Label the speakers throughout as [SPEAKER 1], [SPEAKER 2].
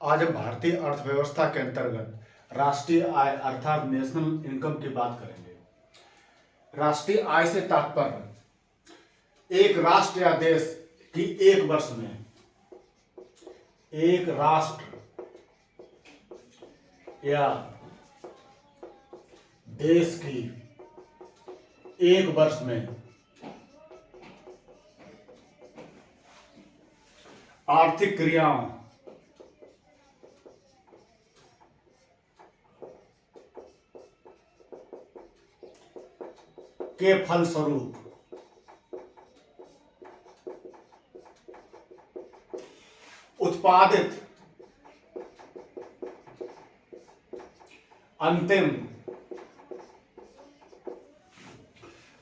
[SPEAKER 1] आज हम भारतीय अर्थव्यवस्था के अंतर्गत राष्ट्रीय आय अर्थात नेशनल इनकम की बात करेंगे। राष्ट्रीय आय से तात्पर्य एक राष्ट्र या देश की एक वर्ष में, एक राष्ट्र या देश की एक वर्ष में आर्थिक क्रियाओं के फलस्वरूप उत्पादित अंतिम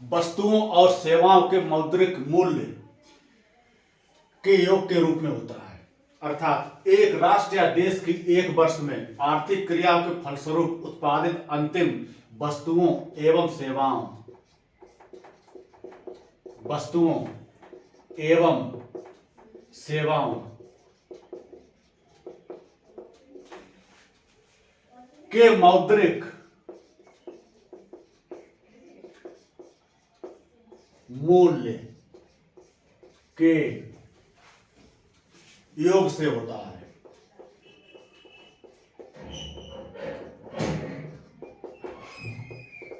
[SPEAKER 1] वस्तुओं और सेवाओं के मौद्रिक मूल्य के योग के रूप में होता है। अर्थात एक राष्ट्र या देश की एक वर्ष में आर्थिक क्रियाओं के फलस्वरूप उत्पादित अंतिम वस्तुओं एवं सेवाओं के मौद्रिक मूल्य के योग से होता है।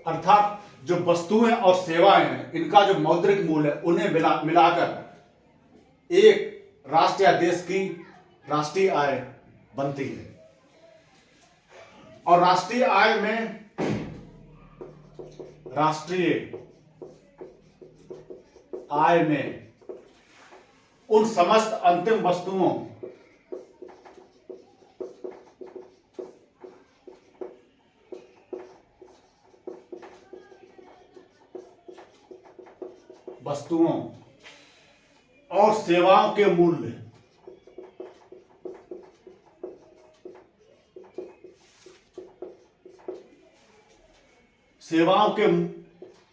[SPEAKER 1] अर्थात जो वस्तुएं और सेवाएं हैं, इनका जो मौद्रिक मूल्य है, उन्हें मिलाकर एक राष्ट्र या देश की राष्ट्रीय आय बनती है। और राष्ट्रीय आय में उन समस्त अंतिम वस्तुओं और सेवाओं के मूल्य सेवाओं के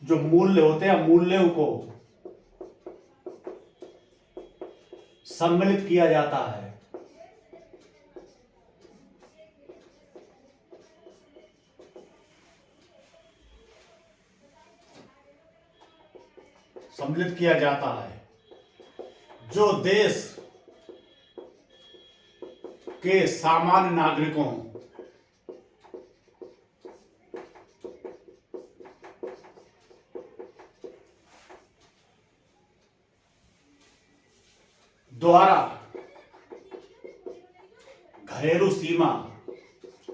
[SPEAKER 1] जो मूल्य होते हैं, मूल्यों को सम्मिलित किया जाता है। जो देश के सामान्य नागरिकों द्वारा घरेलू सीमा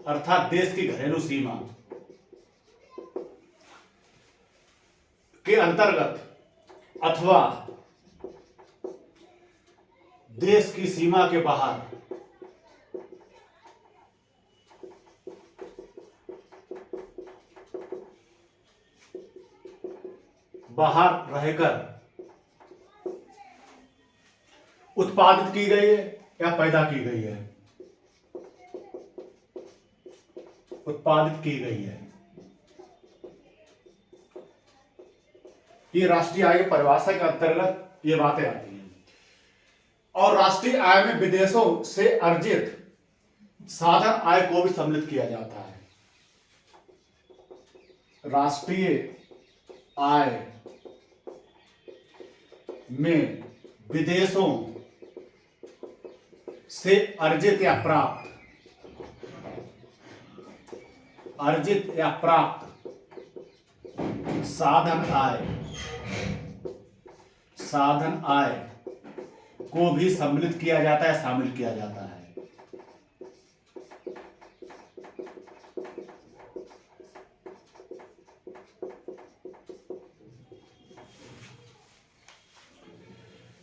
[SPEAKER 1] अर्थात देश की घरेलू सीमा के अंतर्गत अथवा देश की सीमा के बाहर रहकर उत्पादित की गई है या पैदा की गई है, ये राष्ट्रीय आय की परिभाषा के अंतर्गत ये बातें आती हैं। और राष्ट्रीय आय में विदेशों से अर्जित साधन आय को भी सम्मिलित किया जाता है। राष्ट्रीय आय में विदेशों से अर्जित या प्राप्त साधन आय को भी सम्मिलित किया जाता है, शामिल किया जाता है।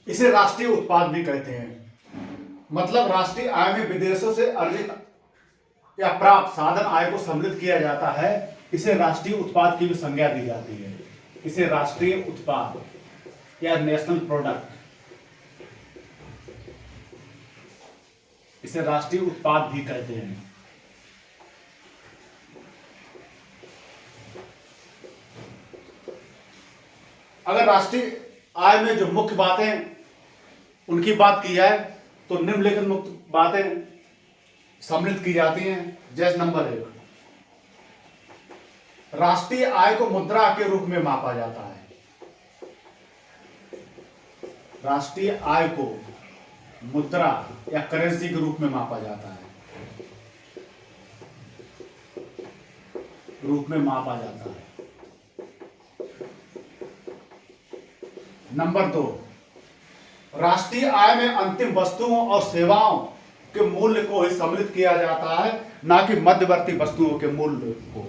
[SPEAKER 1] इसे राष्ट्रीय उत्पाद भी कहते हैं। मतलब राष्ट्रीय आय में विदेशों से अर्जित या प्राप्त साधन आय को सम्मिलित किया जाता है। इसे राष्ट्रीय उत्पाद की भी संज्ञा दी जाती है। इसे राष्ट्रीय उत्पाद या नेशनल प्रोडक्ट, इसे राष्ट्रीय उत्पाद भी कहते हैं। अगर राष्ट्रीय आय में जो मुख्य बातें उनकी बात की जाए तो निम्नलिखित मुख्य बातें सम्मिलित की जाती हैं। जैसे नंबर 1, राष्ट्रीय आय को मुद्रा के रूप में मापा जाता है। राष्ट्रीय आय को मुद्रा या करेंसी के रूप में मापा जाता है, नंबर 2, राष्ट्रीय आय में अंतिम वस्तुओं और सेवाओं के मूल्य को ही सम्मिलित किया जाता है, ना कि मध्यवर्ती वस्तुओं के मूल्य को।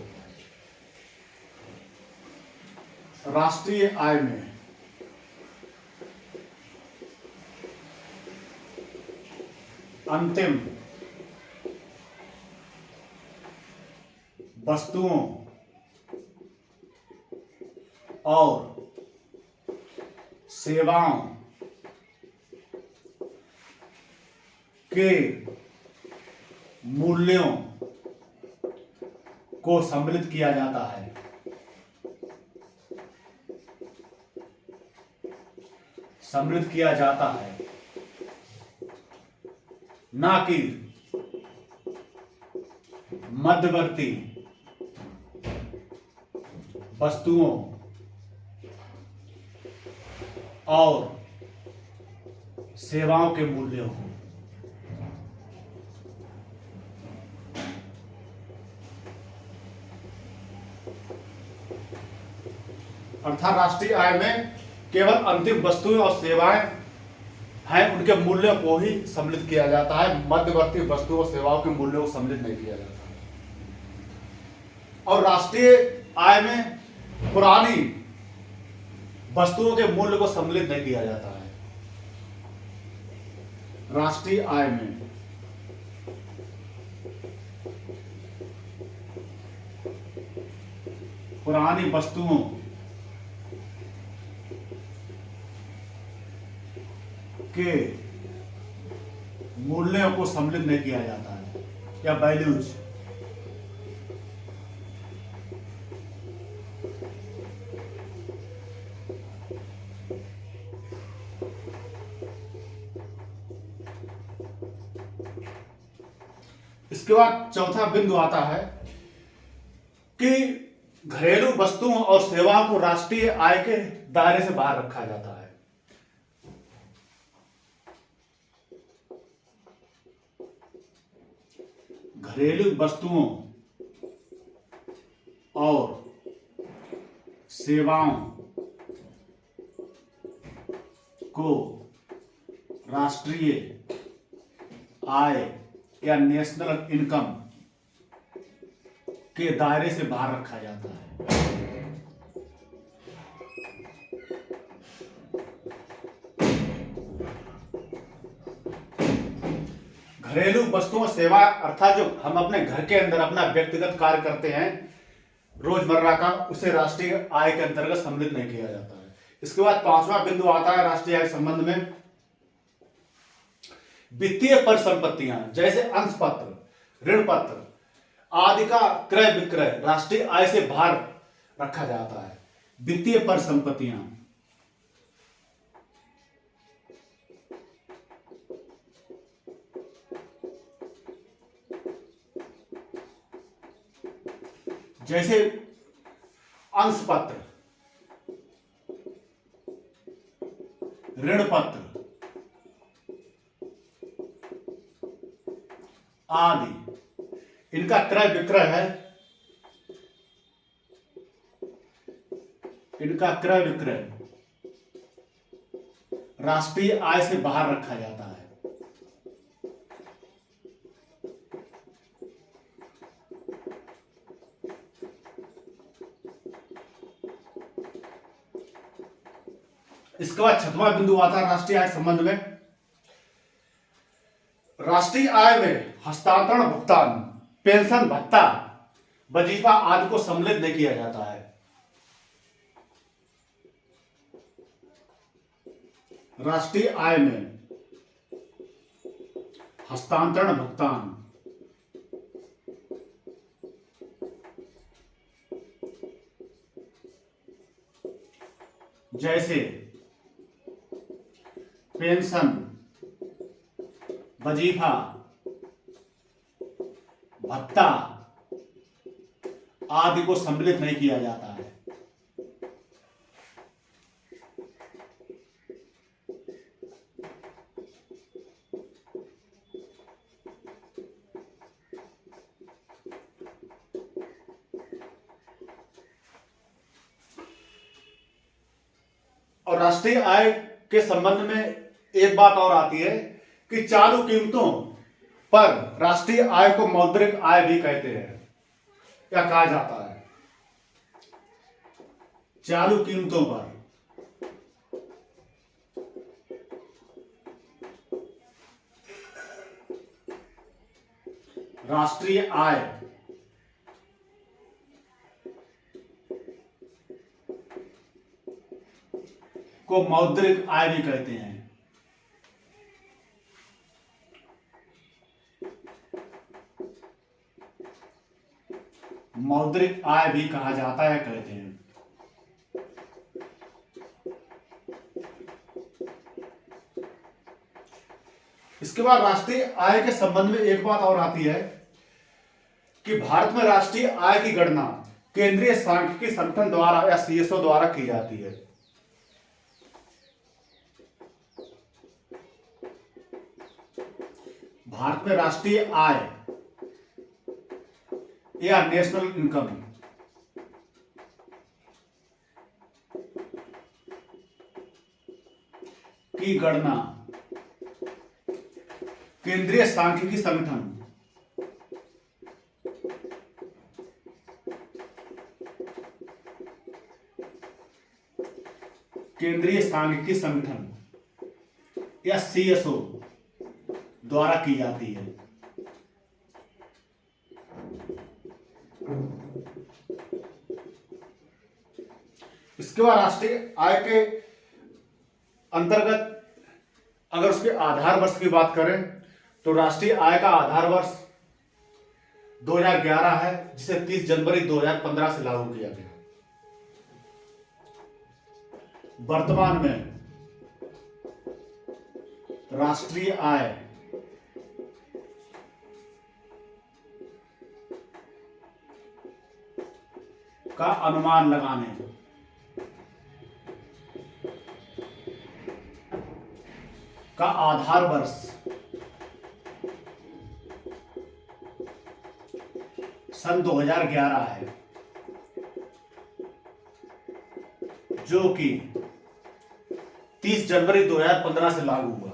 [SPEAKER 1] राष्ट्रीय आय में अंतिम वस्तुओं और सेवाओं के मूल्यों को सम्मिलित किया जाता है, ना कि मध्यवर्ती वस्तुओं और सेवाओं के मूल्यों को। अर्थात राष्ट्रीय आय में केवल अंतिम वस्तुएं और सेवाएं हैं, उनके मूल्यों को ही सम्मिलित किया जाता है, मध्यवर्ती वस्तुओं और सेवाओं के मूल्यों को सम्मिलित नहीं किया जाता। और राष्ट्रीय आय में पुरानी वस्तुओं के मूल्य को सम्मिलित नहीं किया जाता है। राष्ट्रीय आय में पुरानी वस्तुओं के मूल्यों को सम्मिलित नहीं किया जाता है, या वैल्यूज। इसके बाद चौथा बिंदु आता है कि घरेलू वस्तुओं और सेवाओं को राष्ट्रीय आय के दायरे से बाहर रखा जाता है। घरेलू वस्तुओं और सेवाओं को राष्ट्रीय आय या नेशनल इनकम के दायरे से बाहर रखा जाता है। घरेलू वस्तुओं सेवा अर्थात जो हम अपने घर के अंदर अपना व्यक्तिगत कार्य करते हैं रोजमर्रा का, उसे राष्ट्रीय आय के अंतर्गत सम्मिलित नहीं किया जाता है। इसके बाद पांचवा बिंदु आता है राष्ट्रीय आय के संबंध में वित्तीय परिसंपत्तियां, जैसे अंश पत्र, ऋण पत्र आदि का क्रय विक्रय राष्ट्रीय आय से बाहर रखा जाता है। वित्तीय परिसंपत्तियां जैसे अंश पत्र, ऋण पत्र आदि, इनका क्रय विक्रय है, इनका क्रय विक्रय राष्ट्रीय आय से बाहर रखा जाता है। इसके बाद छठवां बिंदु आता है राष्ट्रीय आय संबंध में। राष्ट्रीय आय में हस्तांतरण भुगतान, पेंशन भत्ता, वजीफा आदि को सम्मिलित नहीं किया जाता है। राष्ट्रीय आय में हस्तांतरण भुगतान, जैसे पेंशन, वजीफा भत्ता आदि को सम्मिलित नहीं किया जाता है। और राष्ट्रीय आय के संबंध में एक बात और आती है कि चालू कीमतों पर राष्ट्रीय आय को मौद्रिक आय भी कहते हैं या कहा जाता है। चालू कीमतों पर राष्ट्रीय आय को मौद्रिक आय भी कहते हैं। मौद्रिक आय भी कहा जाता है, कहते हैं। इसके बाद राष्ट्रीय आय के संबंध में एक बात और आती है कि भारत में राष्ट्रीय आय की गणना केंद्रीय सांख्यिकी संगठन द्वारा या सीएसओ द्वारा की जाती है। भारत में राष्ट्रीय आय या नेशनल इनकम की गणना केंद्रीय सांख्यिकी संगठन या सीएसओ द्वारा की जाती है। इसके बाद राष्ट्रीय आय के अंतर्गत अगर उसके आधार वर्ष की बात करें तो राष्ट्रीय आय का आधार वर्ष 2011 है, जिसे 30 जनवरी 2015 से लागू किया गया। वर्तमान में राष्ट्रीय आय का अनुमान लगाने का आधार वर्ष सन 2011 है, जो कि 30 जनवरी 2015 से लागू हुआ।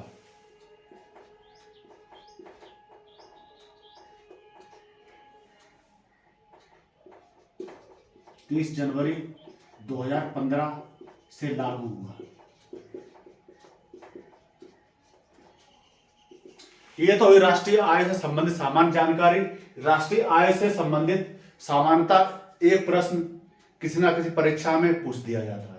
[SPEAKER 1] जनवरी 2015 से लागू हुआ। ये तो हुई राष्ट्रीय आय से संबंधित सामान्य जानकारी। राष्ट्रीय आय से संबंधित सामान्यतः एक प्रश्न किसी ना किसी परीक्षा में पूछ दिया जाता है।